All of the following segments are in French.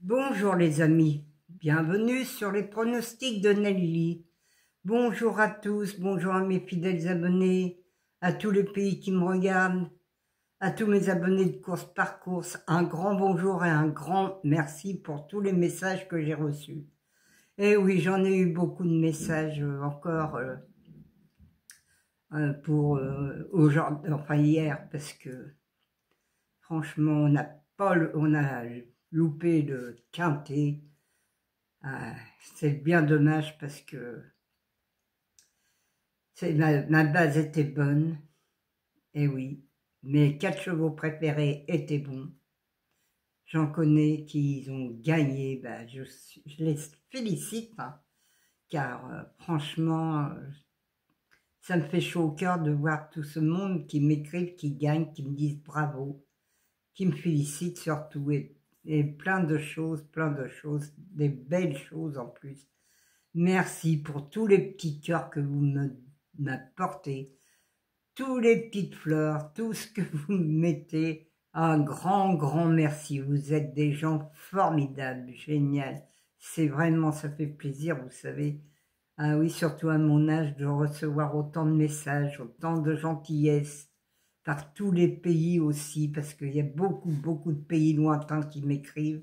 Bonjour les amis, bienvenue sur les pronostics de Nelly. Bonjour à tous, bonjour à mes fidèles abonnés, à tous les pays qui me regardent, à tous mes abonnés de course par course, un grand bonjour et un grand merci pour tous les messages que j'ai reçus. Et oui, j'en ai eu beaucoup de messages encore pour aujourd'hui, enfin hier, parce que franchement, on a loupé le quintet. C'est bien dommage parce que ma base était bonne, et oui, mes 4 chevaux préférés étaient bons. J'en connais qui ont gagné, je les félicite, hein, car franchement, ça me fait chaud au cœur de voir tout ce monde qui m'écrivent, qui gagnent, qui me disent bravo, qui me félicitent surtout, et plein de choses, des belles choses en plus. Merci pour tous les petits cœurs que vous m'apportez, tous les petites fleurs, tout ce que vous mettez. Un grand merci. Vous êtes des gens formidables, génial. C'est vraiment, ça fait plaisir, vous savez. Ah oui, surtout à mon âge, de recevoir autant de messages, autant de gentillesse, par tous les pays aussi, parce qu'il y a beaucoup de pays lointains qui m'écrivent.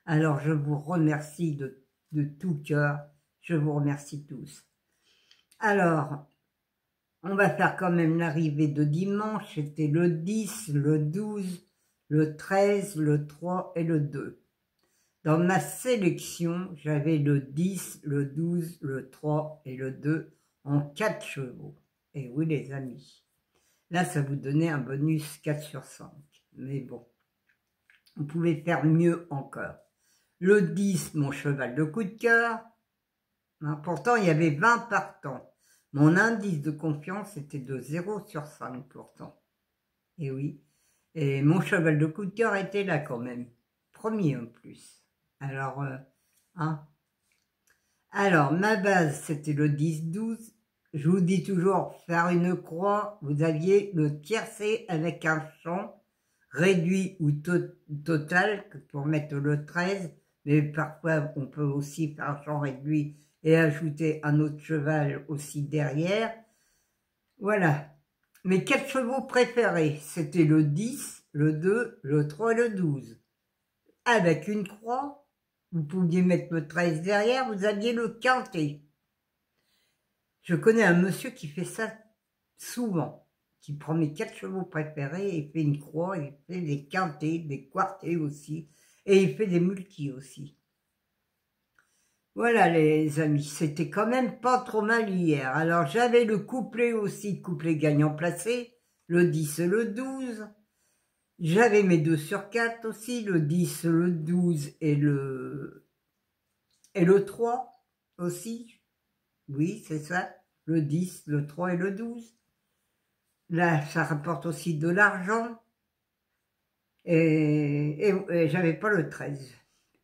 Alors je vous remercie de tout cœur. Je vous remercie tous. Alors, on va faire quand même l'arrivée de dimanche. C'était le 10, le 12, le 13, le 3 et le 2. Dans ma sélection, j'avais le 10, le 12, le 3 et le 2 en 4 chevaux. Et oui les amis, là ça vous donnait un bonus 4 sur 5. Mais bon, on pouvait faire mieux encore. Le 10, mon cheval de coup de cœur. Pourtant, il y avait 20 partants. Mon indice de confiance était de 0 sur 5 pourtant. Et oui. Et mon cheval de coup de cœur était là quand même. Premier en plus. Alors, Alors, ma base, c'était le 10-12. Je vous dis toujours, faire une croix, vous aviez le tiercé avec un champ réduit ou total pour mettre le 13. Mais parfois, on peut aussi faire un champ réduit et ajouter un autre cheval aussi derrière. Voilà. Mes 4 chevaux préférés, c'était le 10, le 2, le 3 et le 12. Avec une croix, vous pouviez mettre le 13 derrière, vous aviez le quintet. Je connais un monsieur qui fait ça souvent, qui prend mes 4 chevaux préférés et fait une croix, il fait des quintets, des quartets aussi, et il fait des multis aussi. Voilà les amis, c'était quand même pas trop mal hier. Alors j'avais le couplet aussi, couplet gagnant placé, le 10 et le 12. J'avais mes 2 sur 4 aussi, le 10, le 12 et le 3 aussi. Oui, c'est ça, le 10, le 3 et le 12. Là, ça rapporte aussi de l'argent. Et j'avais pas le 13.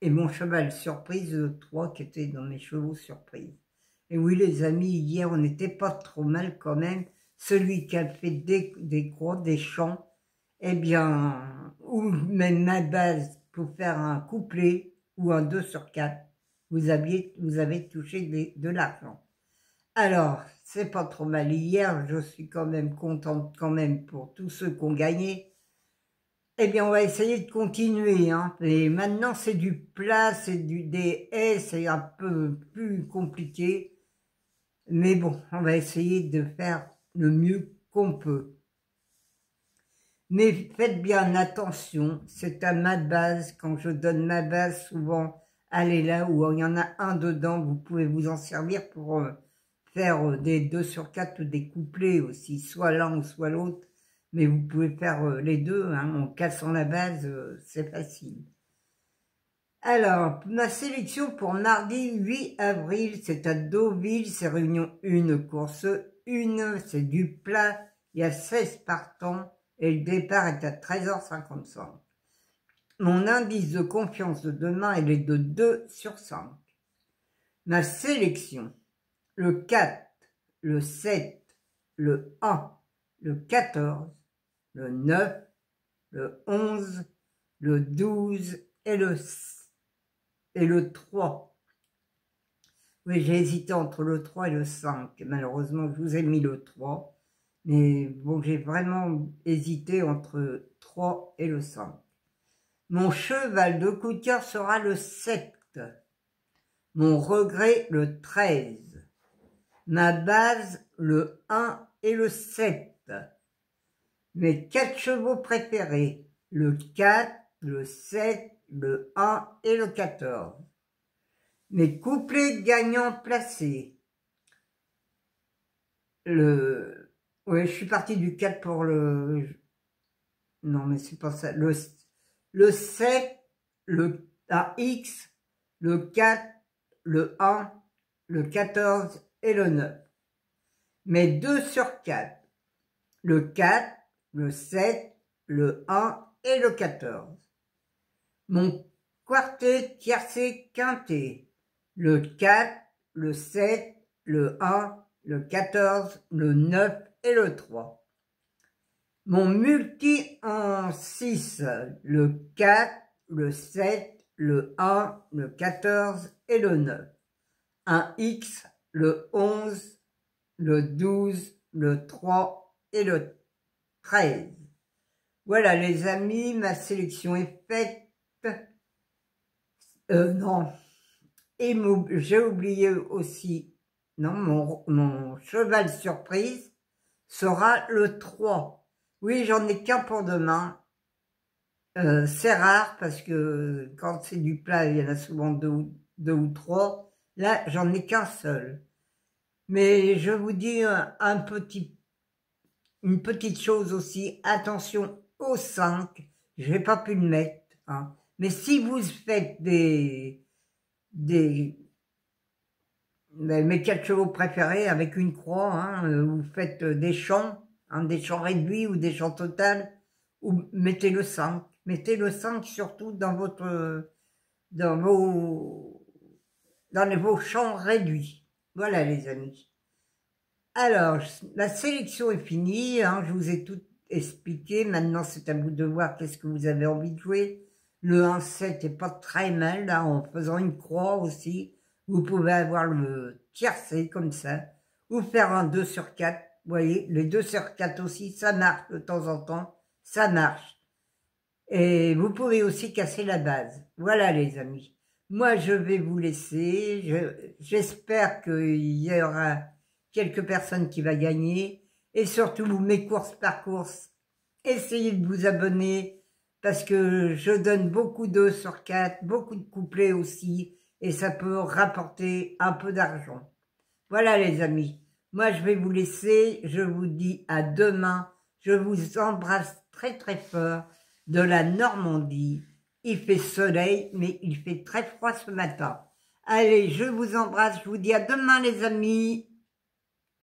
Et mon cheval surprise, le 3 qui était dans mes chevaux surprise. Et oui, les amis, hier, on n'était pas trop mal quand même. Celui qui a fait des croix, des chants, eh bien, ou même ma base pour faire un couplet ou un 2 sur 4, vous avez touché de l'argent. Alors, c'est pas trop mal hier, je suis quand même contente quand même pour tous ceux qui ont gagné. Eh bien, on va essayer de continuer, hein. Et maintenant, c'est du plat, c'est des haies, c'est un peu plus compliqué. Mais bon, on va essayer de faire le mieux qu'on peut. Mais faites bien attention, c'est à ma base. Quand je donne ma base, souvent, elle est là où il y en a un dedans. Vous pouvez vous en servir pour faire des 2 sur 4 ou des couplets aussi, soit l'un ou soit l'autre. Mais vous pouvez faire les deux, hein, en cassant la base, c'est facile. Alors, ma sélection pour mardi 8 avril, c'est à Deauville, c'est réunion 1, course 1, c'est du plat, il y a 16 partants et le départ est à 13h55. Mon indice de confiance de demain, il est de 2 sur 5. Ma sélection, le 4, le 7, le 1, le 14, le 9, le 11, le 12 et le et le 3. Oui, j'ai hésité entre le 3 et le 5. Malheureusement, je vous ai mis le 3. Mais bon, j'ai vraiment hésité entre 3 et le 5. Mon cheval de coup de cœur sera le 7. Mon regret, le 13. Ma base, le 1 et le 7. Mes 4 chevaux préférés, le 4, le 7, le 1 et le 14. Mes couplets gagnants placés. Ouais, je suis parti du 4 pour le... Non, mais c'est pas ça. Le 7, le AX, le 4, le 1, le 14 et le 9. Mes 2 sur 4. Le 4, le 7, le 1 et le 14. Mon quartet tiercé quintet. Le 4, le 7, le 1, le 14, le 9 et le 3. Mon multi en 6, le 4, le 7, le 1, le 14 et le 9. Un X, le 11, le 12, le 3 et le 13. Voilà les amis, ma sélection est faite. Non, et j'ai oublié aussi, non, mon cheval surprise sera le 3. Oui, j'en ai qu'un pour demain. C'est rare parce que quand c'est du plat, il y en a souvent deux ou trois. Là, j'en ai qu'un seul. Mais je vous dis une petite chose aussi. Attention au 5. Je n'ai pas pu le mettre. Hein. Mais si vous faites mes 4 chevaux préférés avec une croix, hein, vous faites des champs réduits ou des champs total, ou mettez le 5. Mettez le 5 surtout dans vos champs réduits. Voilà les amis. Alors, la sélection est finie, hein, je vous ai tout expliqué. Maintenant, c'est à vous de voir qu'est-ce que vous avez envie de jouer. Le 1-7 est pas très mal, là, en faisant une croix aussi. Vous pouvez avoir le tiercé comme ça, ou faire un 2 sur 4. Vous voyez, les 2 sur 4 aussi, ça marche de temps en temps, ça marche. Et vous pouvez aussi casser la base. Voilà les amis. Moi, je vais vous laisser. J'espère qu'il y aura quelques personnes qui vont gagner. Et surtout, mes courses par course, essayez de vous abonner parce que je donne beaucoup de sur 4, beaucoup de couplets aussi. Et ça peut rapporter un peu d'argent. Voilà les amis. Moi, je vais vous laisser. Je vous dis à demain. Je vous embrasse très très fort de la Normandie. Il fait soleil, mais il fait très froid ce matin. Allez, je vous embrasse. Je vous dis à demain les amis.